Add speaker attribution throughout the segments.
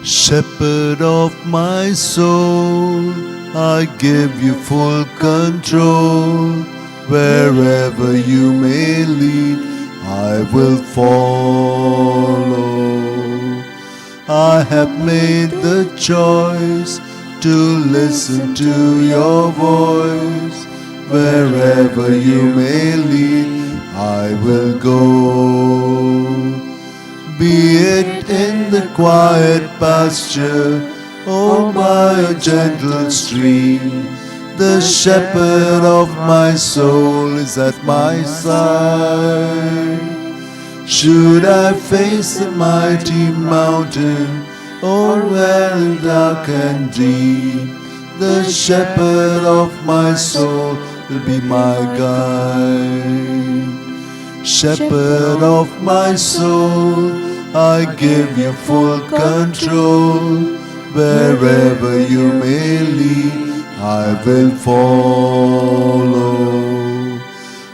Speaker 1: Shepherd of my soul, I give you full control. Wherever you may lead, I will follow. I have made the choice to listen to your voice. Wherever you may lead, I will go. Be it in the quiet pasture or by a gentle stream, the shepherd of my soul is at my side. Should I face the mighty mountain or where in dark and deep, the shepherd of my soul will be my guide. Shepherd of my soul, I give you full control. Wherever you may lead, I will follow.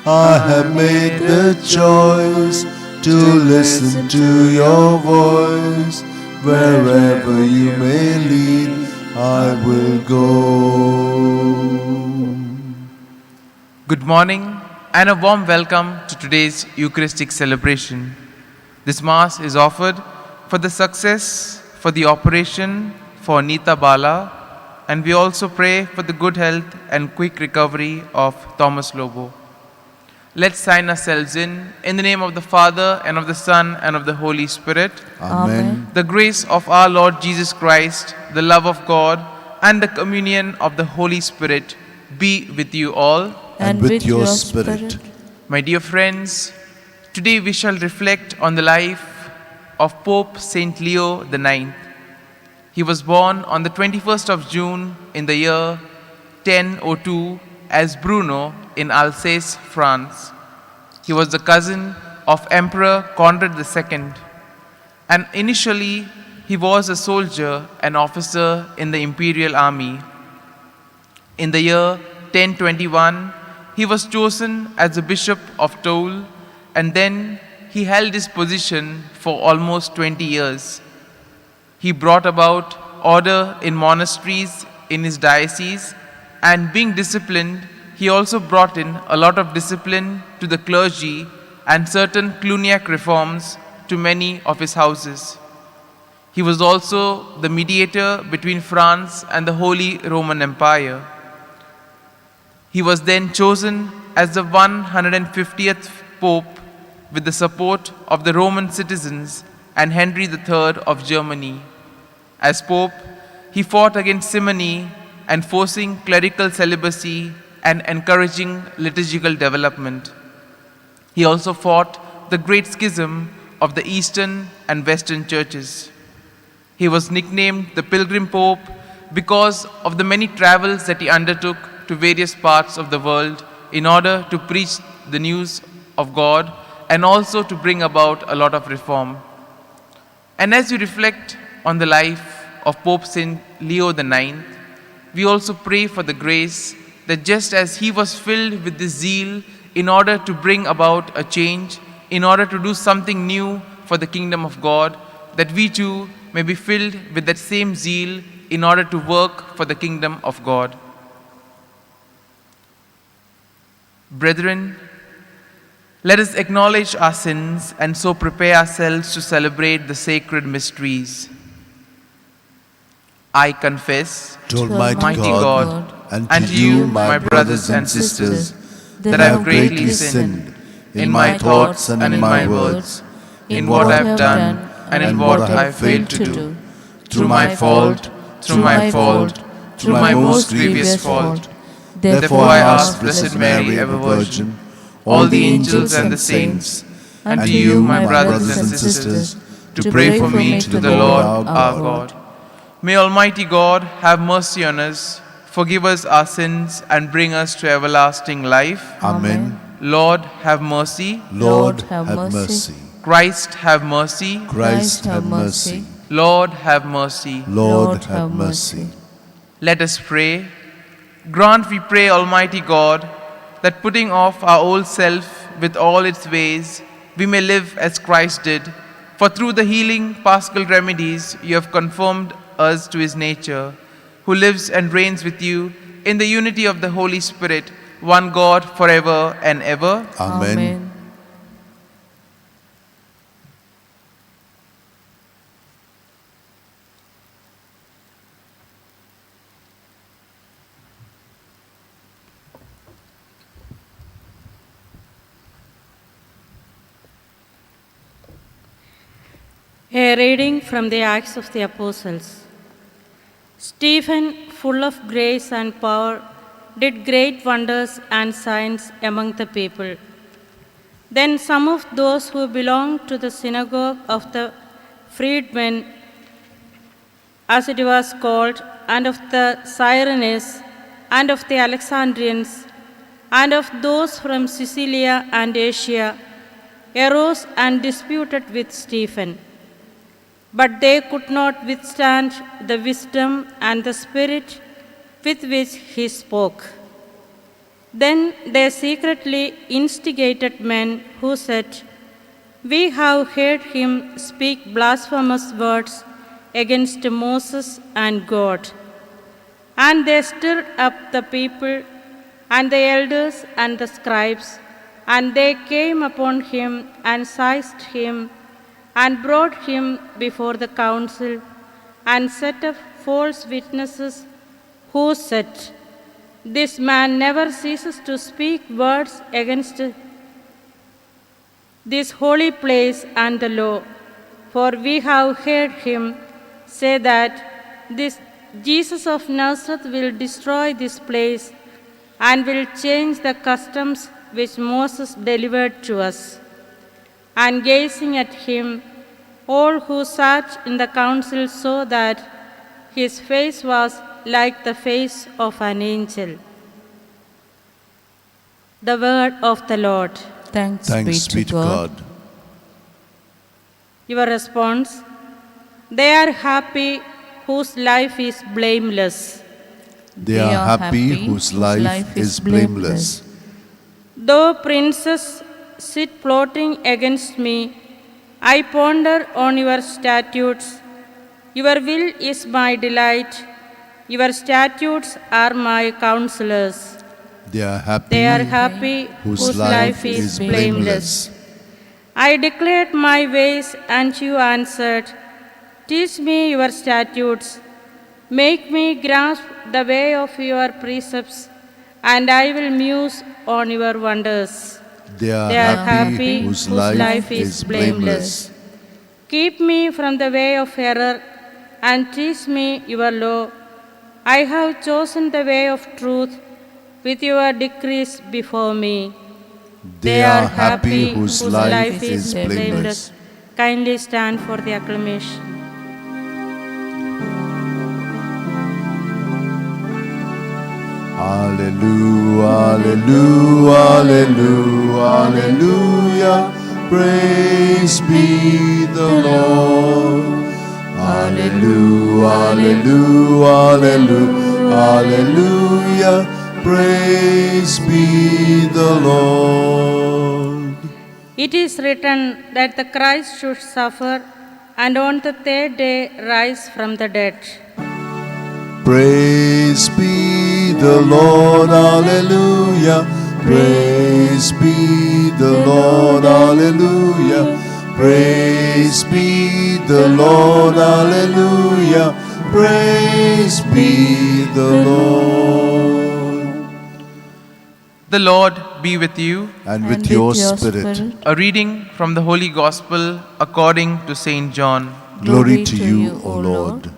Speaker 1: I have made the choice to listen to your voice. Wherever you may lead, I will go.
Speaker 2: Good morning and a warm welcome to today's Eucharistic celebration. This Mass is offered for the success for the operation for Nita Bala, and we also pray for the good health and quick recovery of Thomas Lobo. Let's sign ourselves in the name of the Father and of the Son and of the Holy Spirit.
Speaker 1: Amen.
Speaker 2: The grace of our Lord Jesus Christ, the love of God, and the communion of the Holy Spirit be with you all.
Speaker 1: And with your spirit.
Speaker 2: My dear friends, today we shall reflect on the life of Pope Saint Leo IX. He was born on the 21st of June in the year 1002 as Bruno in Alsace, France. He was the cousin of Emperor Conrad II, and initially he was a soldier and officer in the imperial army. In the year 1021, he was chosen as the Bishop of Toul, and then he held his position for almost 20 years. He brought about order in monasteries in his diocese, and being disciplined, he also brought in a lot of discipline to the clergy and certain Cluniac reforms to many of his houses. He was also the mediator between France and the Holy Roman Empire. He was then chosen as the 150th Pope with the support of the Roman citizens and Henry III of Germany. As Pope, he fought against simony and forcing clerical celibacy and encouraging liturgical development. He also fought the Great Schism of the Eastern and Western churches. He was nicknamed the Pilgrim Pope because of the many travels that he undertook to various parts of the world in order to preach the news of God and also to bring about a lot of reform. And as we reflect on the life of Pope Saint Leo IX, we also pray for the grace that just as he was filled with this zeal in order to bring about a change, in order to do something new for the kingdom of God, that we too may be filled with that same zeal in order to work for the kingdom of God. Brethren, let us acknowledge our sins and so prepare ourselves to celebrate the sacred mysteries. I confess
Speaker 1: To Almighty God,
Speaker 2: and to you, my brothers and sisters, that I have greatly sinned in my thoughts and in my words, in what I have done and in what I have failed to do, through my fault, through my most grievous fault. Therefore I ask Blessed Mary, ever Virgin, all the angels and the saints, and to you, my brothers and sisters, to pray for me to the Lord our God. May Almighty God have mercy on us, forgive us our sins, and bring us to everlasting life.
Speaker 1: Amen.
Speaker 2: Lord, have mercy.
Speaker 1: Lord, have mercy.
Speaker 2: Christ, have mercy.
Speaker 1: Christ, have mercy.
Speaker 2: Lord, have mercy.
Speaker 1: Lord, have mercy.
Speaker 2: Let us pray. Grant, we pray, Almighty God, that putting off our old self with all its ways, we may live as Christ did, For through the healing paschal remedies, you have conformed us to his nature, who lives and reigns with you in the unity of the Holy Spirit, one God, forever and ever.
Speaker 1: Amen.
Speaker 3: A reading from the Acts of the Apostles. Stephen, full of grace and power, did great wonders and signs among the people. Then some of those who belonged to the synagogue of the freedmen, as it was called, and of the Cyrenes, and of the Alexandrians, and of those from Sicilia and Asia, arose and disputed with Stephen. But they could not withstand the wisdom and the spirit with which he spoke. Then they secretly instigated men who said, "We have heard him speak blasphemous words against Moses and God." And they stirred up the people and the elders and the scribes, and they came upon him and seized him and brought him before the council and set up false witnesses who said, "This man never ceases to speak words against this holy place and the law. For we have heard him say that this Jesus of Nazareth will destroy this place and will change the customs which Moses delivered to us." And gazing at him, all who sat in the council saw that his face was like the face of an angel. The word of the Lord.
Speaker 1: Thanks be to God.
Speaker 3: Your response: they are happy whose life is blameless.
Speaker 1: They are happy whose life is blameless.
Speaker 3: Though princes sit plotting against me, I ponder on your statutes. Your will is my delight. Your statutes are my counselors.
Speaker 1: They are
Speaker 3: happy
Speaker 1: whose life is blameless.
Speaker 3: I declared my ways, and you answered, "Teach me your statutes. Make me grasp the way of your precepts, and I will muse on your wonders."
Speaker 1: They are happy whose life is blameless.
Speaker 3: Keep me from the way of error, and teach me your law. I have chosen the way of truth with your decrees before me.
Speaker 1: They are happy whose life is blameless.
Speaker 3: Kindly stand for the acclamation.
Speaker 1: Hallelujah, hallelujah, hallelujah, hallelujah. Praise be the Lord. Hallelujah, hallelujah, hallelujah, hallelujah. Praise be the Lord.
Speaker 3: It is written that the Christ should suffer and on the third day rise from the dead.
Speaker 1: Praise be the Lord, hallelujah. Praise be the Lord, hallelujah. Praise be the Lord, hallelujah. Praise be the Lord.
Speaker 2: The Lord be with you.
Speaker 1: And with your spirit.
Speaker 2: A reading from the Holy Gospel according to St. John.
Speaker 1: Glory to you, O Lord.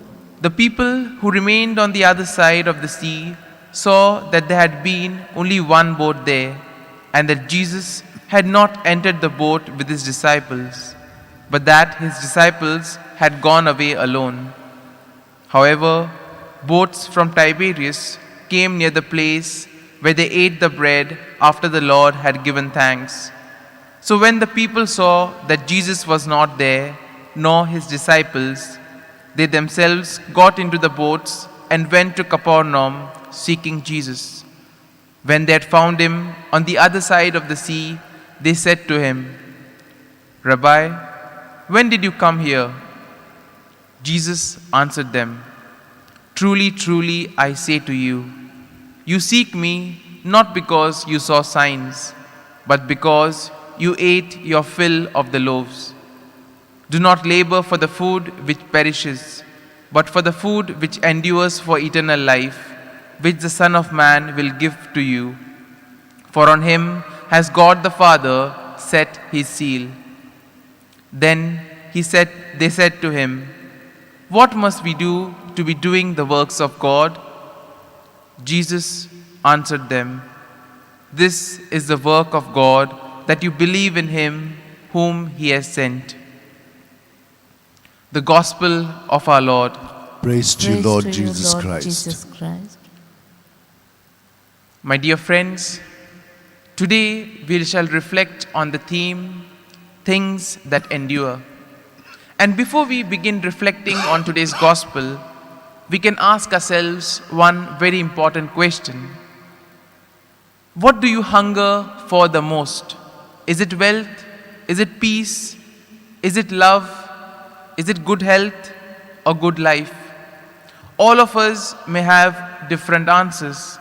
Speaker 2: The people who remained on the other side of the sea saw that there had been only one boat there, and that Jesus had not entered the boat with his disciples, but that his disciples had gone away alone. However, boats from Tiberias came near the place where they ate the bread after the Lord had given thanks. So when the people saw that Jesus was not there, nor his disciples, they themselves got into the boats and went to Capernaum seeking Jesus. When they had found him on the other side of the sea, they said to him, "Rabbi, when did you come here?" Jesus answered them, "Truly, truly, I say to you, you seek me not because you saw signs, but because you ate your fill of the loaves. Do not labor for the food which perishes, but for the food which endures for eternal life, which the Son of Man will give to you. For on him has God the Father set his seal." Then they said to him, "What must we do to be doing the works of God?" Jesus answered them, "This is the work of God, that you believe in him whom he has sent." The Gospel of our Lord.
Speaker 1: Praise to you,
Speaker 4: Praise
Speaker 1: Lord
Speaker 4: to you,
Speaker 1: Jesus
Speaker 4: Lord
Speaker 1: Christ.
Speaker 4: Jesus Christ.
Speaker 2: My dear friends, today we shall reflect on the theme, Things That Endure. And before we begin reflecting on today's Gospel, we can ask ourselves one very important question. What do you hunger for the most? Is it wealth? Is it peace? Is it love? Is it good health or good life? All of us may have different answers.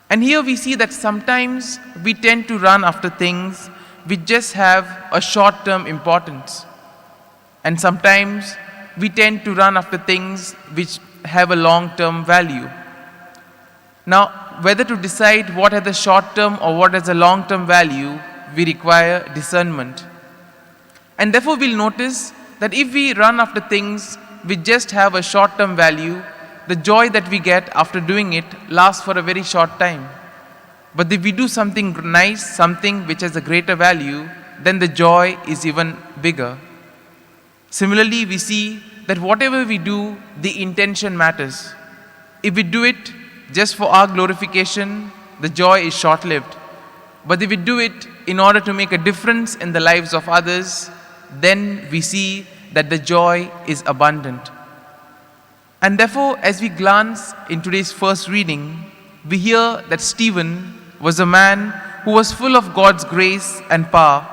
Speaker 2: And here we see that sometimes we tend to run after things which just have a short-term importance. And sometimes we tend to run after things which have a long-term value. Now, whether to decide what has a short-term or what has a long-term value, we require discernment. And therefore we'll notice that if we run after things which just have a short-term value, the joy that we get after doing it lasts for a very short time. But if we do something nice, something which has a greater value, then the joy is even bigger. Similarly, we see that whatever we do, the intention matters. If we do it just for our glorification, the joy is short-lived. But if we do it in order to make a difference in the lives of others, then we see that the joy is abundant. And therefore, as we glance in today's first reading, we hear that Stephen was a man who was full of God's grace and power,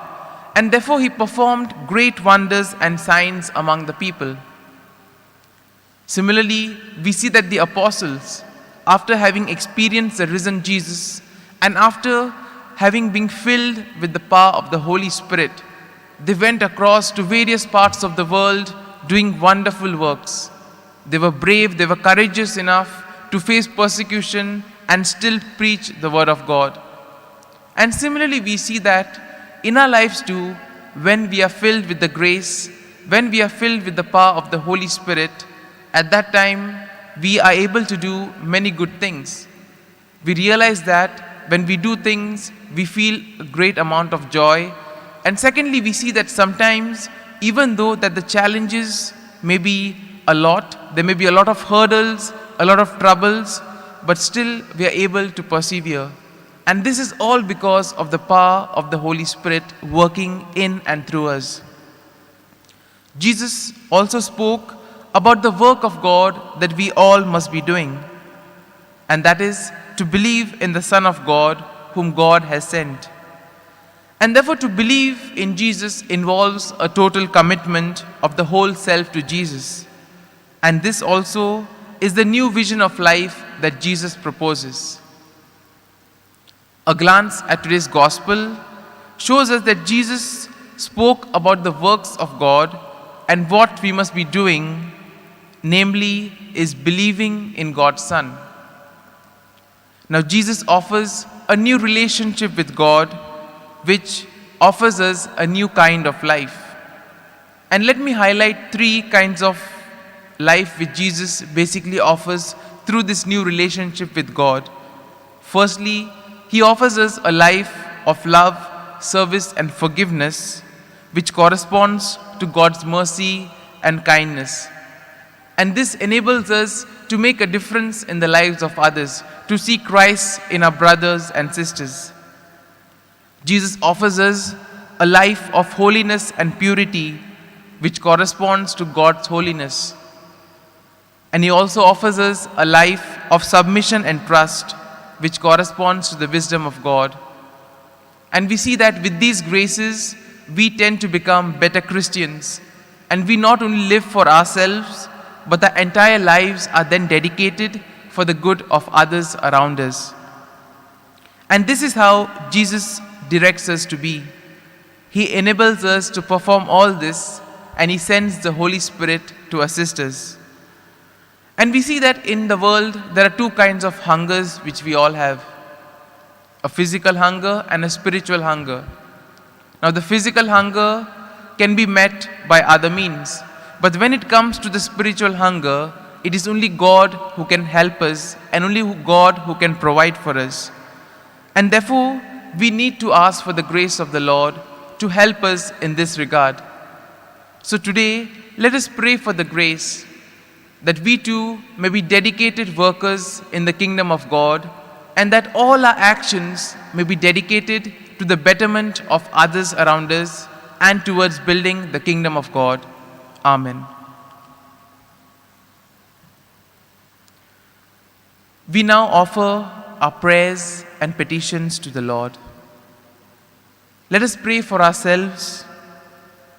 Speaker 2: and therefore he performed great wonders and signs among the people. Similarly, we see that the apostles, after having experienced the risen Jesus and after having been filled with the power of the Holy Spirit, they went across to various parts of the world doing wonderful works. They were brave, they were courageous enough to face persecution and still preach the word of God. And similarly, we see that in our lives too, when we are filled with the grace, when we are filled with the power of the Holy Spirit, at that time we are able to do many good things. We realize that when we do things, we feel a great amount of joy. And secondly, we see that sometimes, even though that the challenges may be a lot, there may be a lot of hurdles, a lot of troubles, but still we are able to persevere. And this is all because of the power of the Holy Spirit working in and through us. Jesus also spoke about the work of God that we all must be doing, and that is to believe in the Son of God whom God has sent. And therefore, to believe in Jesus involves a total commitment of the whole self to Jesus. And this also is the new vision of life that Jesus proposes. A glance at today's Gospel shows us that Jesus spoke about the works of God, and what we must be doing, namely, is believing in God's Son. Now, Jesus offers a new relationship with God, which offers us a new kind of life. And let me highlight 3 kinds of life which Jesus basically offers through this new relationship with God. Firstly, he offers us a life of love, service, and forgiveness, which corresponds to God's mercy and kindness. And this enables us to make a difference in the lives of others, to see Christ in our brothers and sisters. Jesus offers us a life of holiness and purity, which corresponds to God's holiness. And he also offers us a life of submission and trust, which corresponds to the wisdom of God. And we see that with these graces, we tend to become better Christians, and we not only live for ourselves, but the entire lives are then dedicated for the good of others around us. And this is how Jesus directs us to be. He enables us to perform all this, and He sends the Holy Spirit to assist us. And we see that in the world, there are two kinds of hungers which we all have: a physical hunger and a spiritual hunger. Now, the physical hunger can be met by other means, but when it comes to the spiritual hunger, it is only God who can help us and only God who can provide for us. And therefore, we need to ask for the grace of the Lord to help us in this regard. So today, let us pray for the grace that we too may be dedicated workers in the kingdom of God, and that all our actions may be dedicated to the betterment of others around us and towards building the kingdom of God. Amen. We now offer our prayers and petitions to the Lord. Let us pray for ourselves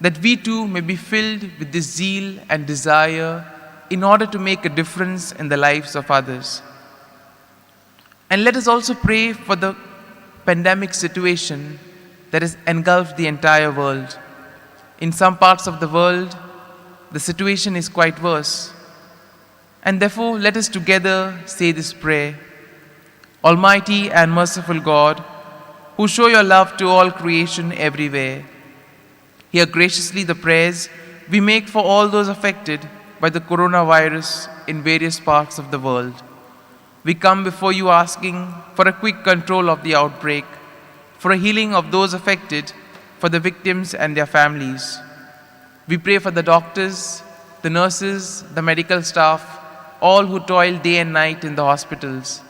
Speaker 2: that we too may be filled with this zeal and desire in order to make a difference in the lives of others. And let us also pray for the pandemic situation that has engulfed the entire world. In some parts of the world, the situation is quite worse. And therefore, let us together say this prayer. Almighty and merciful God, who show your love to all creation everywhere, hear graciously the prayers we make for all those affected by the coronavirus in various parts of the world. We come before you asking for a quick control of the outbreak, for a healing of those affected, for the victims and their families. We pray for the doctors, the nurses, the medical staff, all who toil day and night in the hospitals.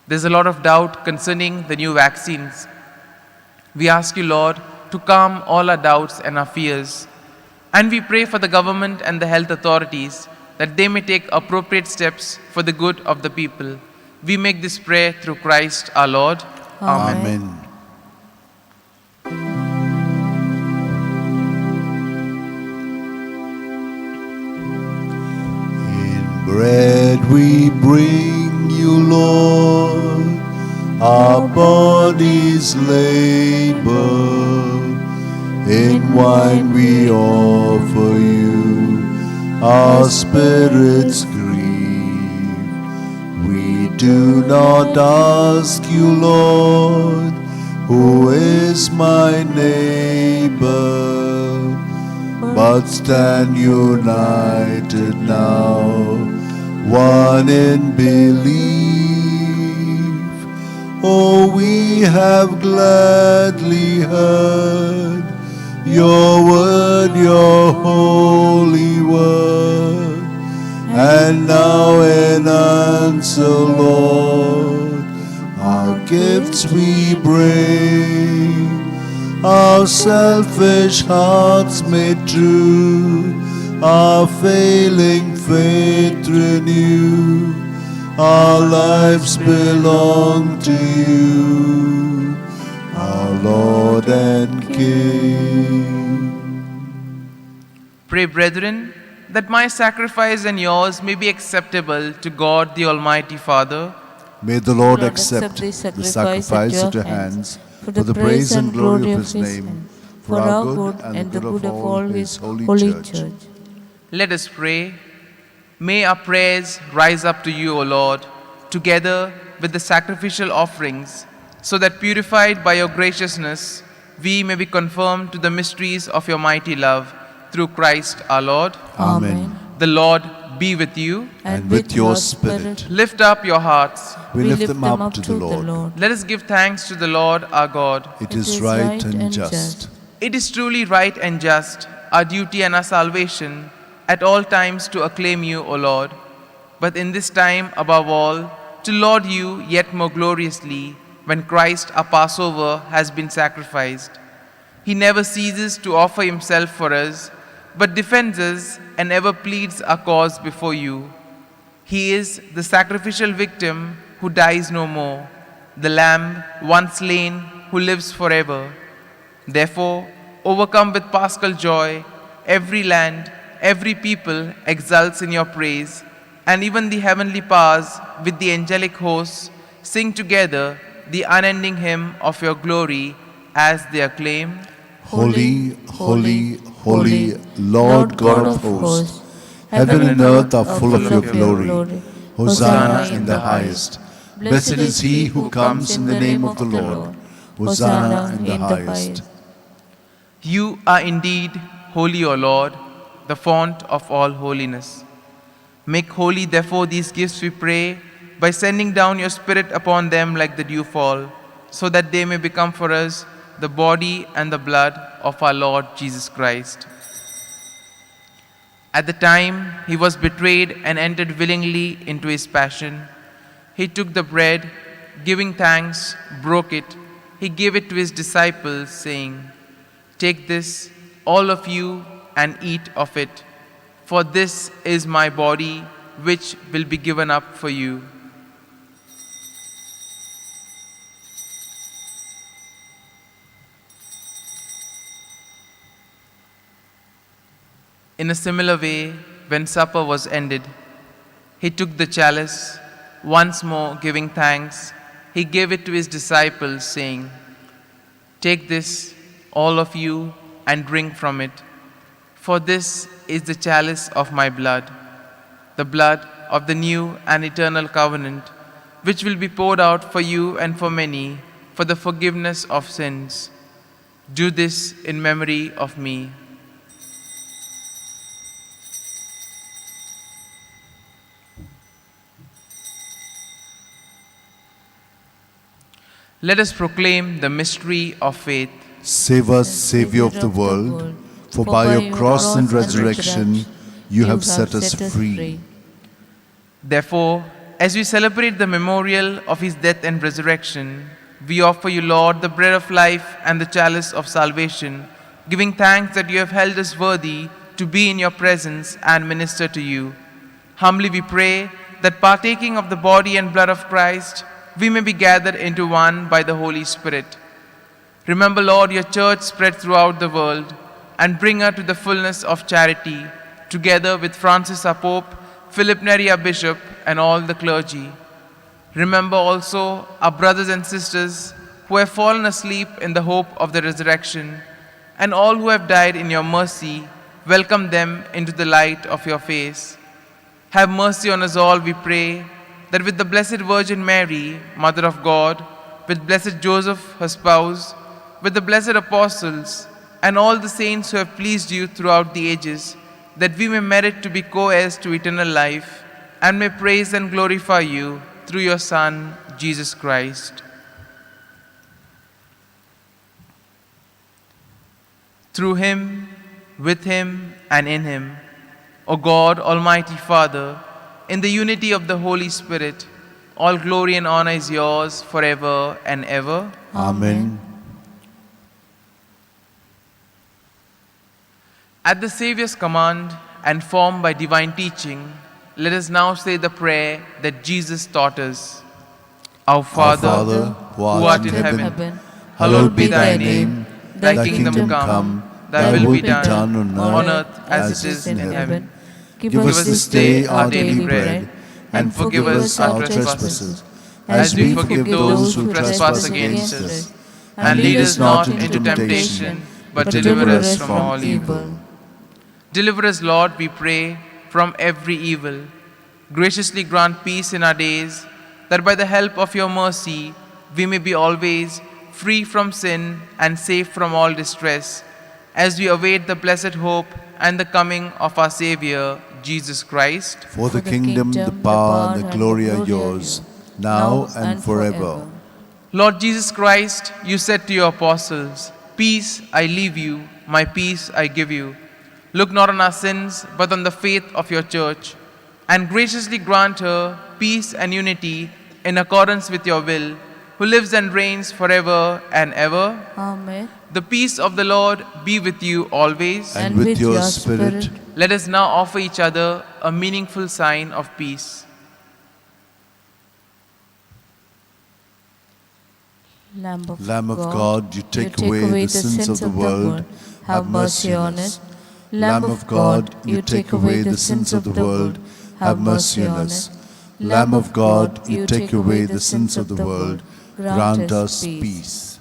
Speaker 2: There's a lot of doubt concerning the new vaccines. We ask you, Lord, to calm all our doubts and our fears. And we pray for the government and the health authorities that they may take appropriate steps for the good of the people. We make this prayer through Christ our Lord. Amen.
Speaker 1: In bread we bring you, Lord, our bodies labor. In wine we offer you our spirits grieve. We do not ask you, Lord, who is my neighbor, but stand united now, one in belief. Oh, we have gladly heard your word, your holy word, and now in answer, Lord, our gifts we bring, our selfish hearts made true, our failing faith renew, our lives belong to you, our Lord and King.
Speaker 2: Pray, brethren, that my sacrifice and yours may be acceptable to God the Almighty Father.
Speaker 1: May the Lord accept the sacrifice at your hands for the praise and glory of His name, for our good and the good of all His holy church.
Speaker 2: Let us pray. May our prayers rise up to you, O Lord, together with the sacrificial offerings, so that purified by your graciousness, we may be confirmed to the mysteries of your mighty love, through Christ our Lord.
Speaker 1: Amen.
Speaker 2: The Lord be with you.
Speaker 1: And with your spirit.
Speaker 2: Lift up your hearts.
Speaker 1: We lift them up to the Lord.
Speaker 2: Let us give thanks to the Lord our God.
Speaker 1: It is right and just.
Speaker 2: It is truly right and just, our duty and our salvation, at all times to acclaim you, O Lord, but in this time above all, to laud you yet more gloriously, when Christ our Passover has been sacrificed. He never ceases to offer himself for us, but defends us and ever pleads our cause before you. He is the sacrificial victim who dies no more, the Lamb once slain who lives forever. Therefore, overcome with paschal joy, every land, every people exults in your praise, and even the heavenly powers with the angelic hosts sing together the unending hymn of your glory as they acclaim,
Speaker 1: Holy, holy, holy, Lord God of hosts, heaven and earth are full of your glory. Hosanna in the highest. Blessed is he who comes in the name of the Lord. Hosanna in the highest.
Speaker 2: You are indeed holy, O Lord, the fount of all holiness. Make holy, therefore, these gifts, we pray, by sending down your Spirit upon them like the dewfall, so that they may become for us the body and the blood of our Lord Jesus Christ. At the time he was betrayed and entered willingly into his passion, he took the bread, giving thanks, broke it. He gave it to his disciples, saying, "Take this, all of you, and eat of it, for this is my body, which will be given up for you." In a similar way, when supper was ended, he took the chalice, once more giving thanks, he gave it to his disciples, saying, "Take this, all of you, and drink from it, for this is the chalice of my blood, the blood of the new and eternal covenant, which will be poured out for you and for many for the forgiveness of sins. Do this in memory of me." Let us proclaim the mystery of faith.
Speaker 1: Save us, Savior of the world, for by your cross and resurrection you have set us free.
Speaker 2: Therefore, as we celebrate the memorial of his death and resurrection, we offer you, Lord, the bread of life and the chalice of salvation, giving thanks that you have held us worthy to be in your presence and minister to you. Humbly we pray that partaking of the body and blood of Christ, we may be gathered into one by the Holy Spirit. Remember, Lord, your church spread throughout the world, and bring her to the fullness of charity, together with Francis our Pope, Philip Neri our Bishop, and all the clergy. Remember also our brothers and sisters who have fallen asleep in the hope of the resurrection, and all who have died in your mercy. Welcome them into the light of your face. Have mercy on us all, we pray, that with the Blessed Virgin Mary, Mother of God, with blessed Joseph, her spouse, with the blessed apostles, and all the saints who have pleased you throughout the ages, that we may merit to be co-heirs to eternal life, and may praise and glorify you through your Son, Jesus Christ. Through him, with him, and in him, O God, Almighty Father, in the unity of the Holy Spirit, all glory and honor is yours forever and ever.
Speaker 1: Amen.
Speaker 2: At the Saviour's command and formed by divine teaching, let us now say the prayer that Jesus taught us. Our Father, who art in heaven, hallowed be thy name. Thy kingdom come, thy will be done on earth as it is in heaven.
Speaker 1: Give us this day our daily bread, and forgive us our trespasses, as we forgive those who trespass against us. And lead us not into temptation, but deliver us from all evil.
Speaker 2: Deliver us, Lord, we pray, from every evil. Graciously grant peace in our days, that by the help of your mercy we may be always free from sin and safe from all distress, as we await the blessed hope and the coming of our Savior, Jesus Christ.
Speaker 1: For the kingdom, the power, and the glory are yours, now and forever.
Speaker 2: Lord Jesus Christ, you said to your apostles, "Peace I leave you, my peace I give you." Look not on our sins, but on the faith of your church, and graciously grant her peace and unity in accordance with your will, who lives and reigns forever and ever.
Speaker 4: Amen.
Speaker 2: The peace of the Lord be with you always.
Speaker 1: And with your spirit.
Speaker 2: Let us now offer each other a meaningful sign of peace.
Speaker 1: Lamb of God, you take away the sins of the world, have mercy on us. Lamb of God, you take away the sins of the world, have mercy on us. Lamb of God, you take away the sins of the world, grant us peace.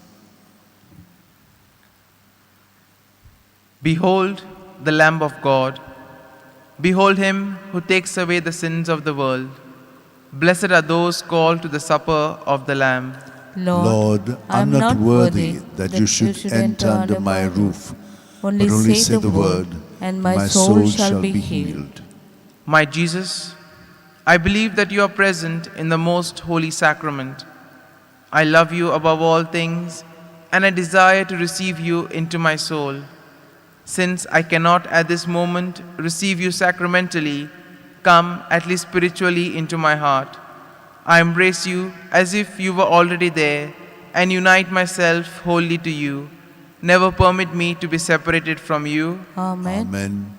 Speaker 2: Behold the Lamb of God. Behold him who takes away the sins of the world. Blessed are those called to the supper of the Lamb.
Speaker 1: Lord, I am not worthy that you should enter under my roof, but only say the word, and my soul shall be healed.
Speaker 2: My Jesus, I believe that you are present in the most holy sacrament. I love you above all things, and I desire to receive you into my soul. Since I cannot at this moment receive you sacramentally, come at least spiritually into my heart. I embrace you as if you were already there and unite myself wholly to you. Never permit me to be separated from you.
Speaker 3: Amen.
Speaker 1: Amen.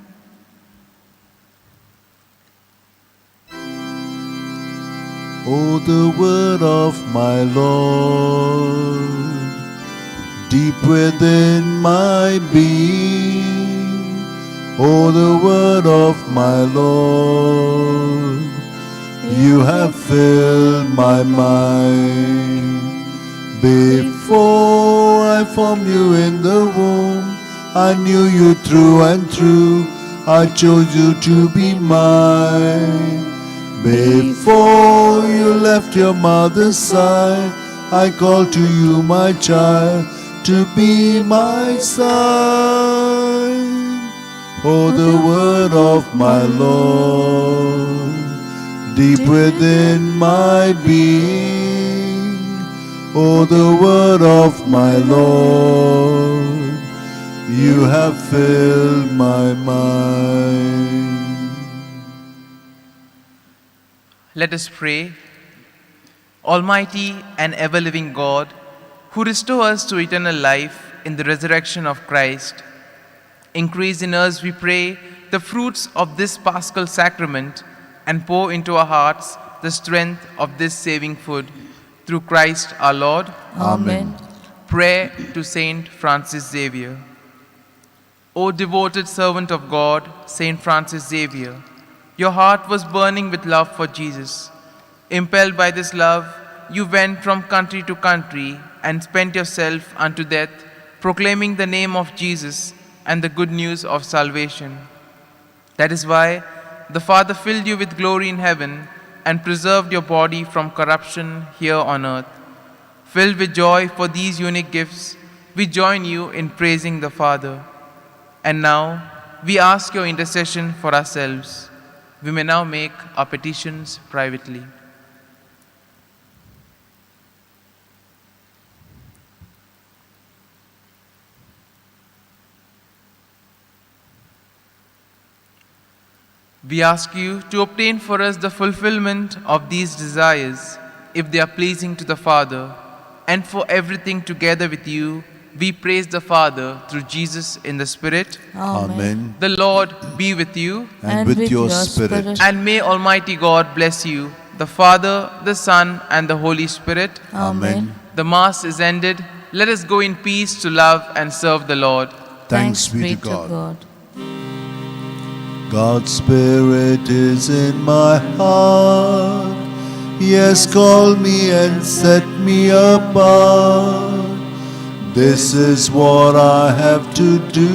Speaker 1: O the word of my Lord, deep within my being. O the word of my Lord, you have filled my mind. Before I formed you in the womb, I knew you through and through. I chose you to be mine. Before you left your mother's side, I called to you, my child, to be my son. Oh, the word of my Lord, deep within my being. Oh, the word of my Lord, you have filled my mind.
Speaker 2: Let us pray. Almighty and ever-living God, who restore us to eternal life in the resurrection of Christ, increase in us, we pray, the fruits of this Paschal sacrament and pour into our hearts the strength of this saving food. Through Christ our Lord.
Speaker 3: Amen.
Speaker 2: Prayer to Saint Francis Xavier. O devoted servant of God, Saint Francis Xavier, your heart was burning with love for Jesus. Impelled by this love, you went from country to country and spent yourself unto death, proclaiming the name of Jesus and the good news of salvation. That is why the Father filled you with glory in heaven and preserved your body from corruption here on earth. Filled with joy for these unique gifts, we join you in praising the Father. And now, we ask your intercession for ourselves. We may now make our petitions privately. We ask you to obtain for us the fulfillment of these desires, if they are pleasing to the Father, and for everything together with you, we praise the Father through Jesus in the Spirit.
Speaker 1: Amen.
Speaker 2: The Lord be with you,
Speaker 1: And with your spirit.
Speaker 2: and may Almighty God bless you, the Father, the Son, and the Holy Spirit.
Speaker 1: Amen.
Speaker 2: The Mass is ended. Let us go in peace to love and serve the Lord.
Speaker 1: Thanks be to God. God's Spirit is in my heart. He has called me and set me apart. This is what I have to do,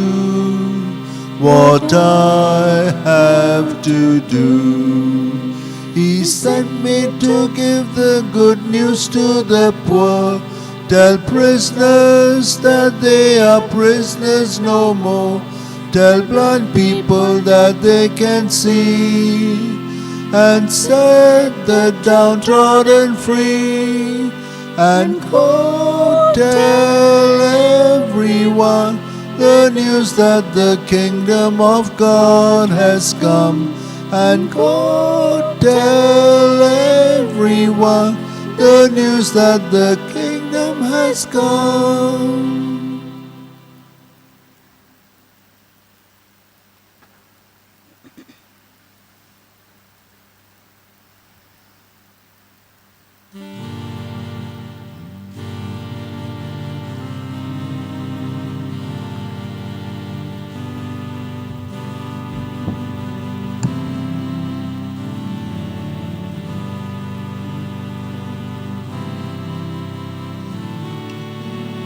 Speaker 1: what I have to do. He sent me to give the good news to the poor, tell prisoners that they are prisoners no more, tell blind people that they can see, and set the downtrodden free, and go tell everyone the news that the kingdom of God has come, and go tell everyone the news that the kingdom has come.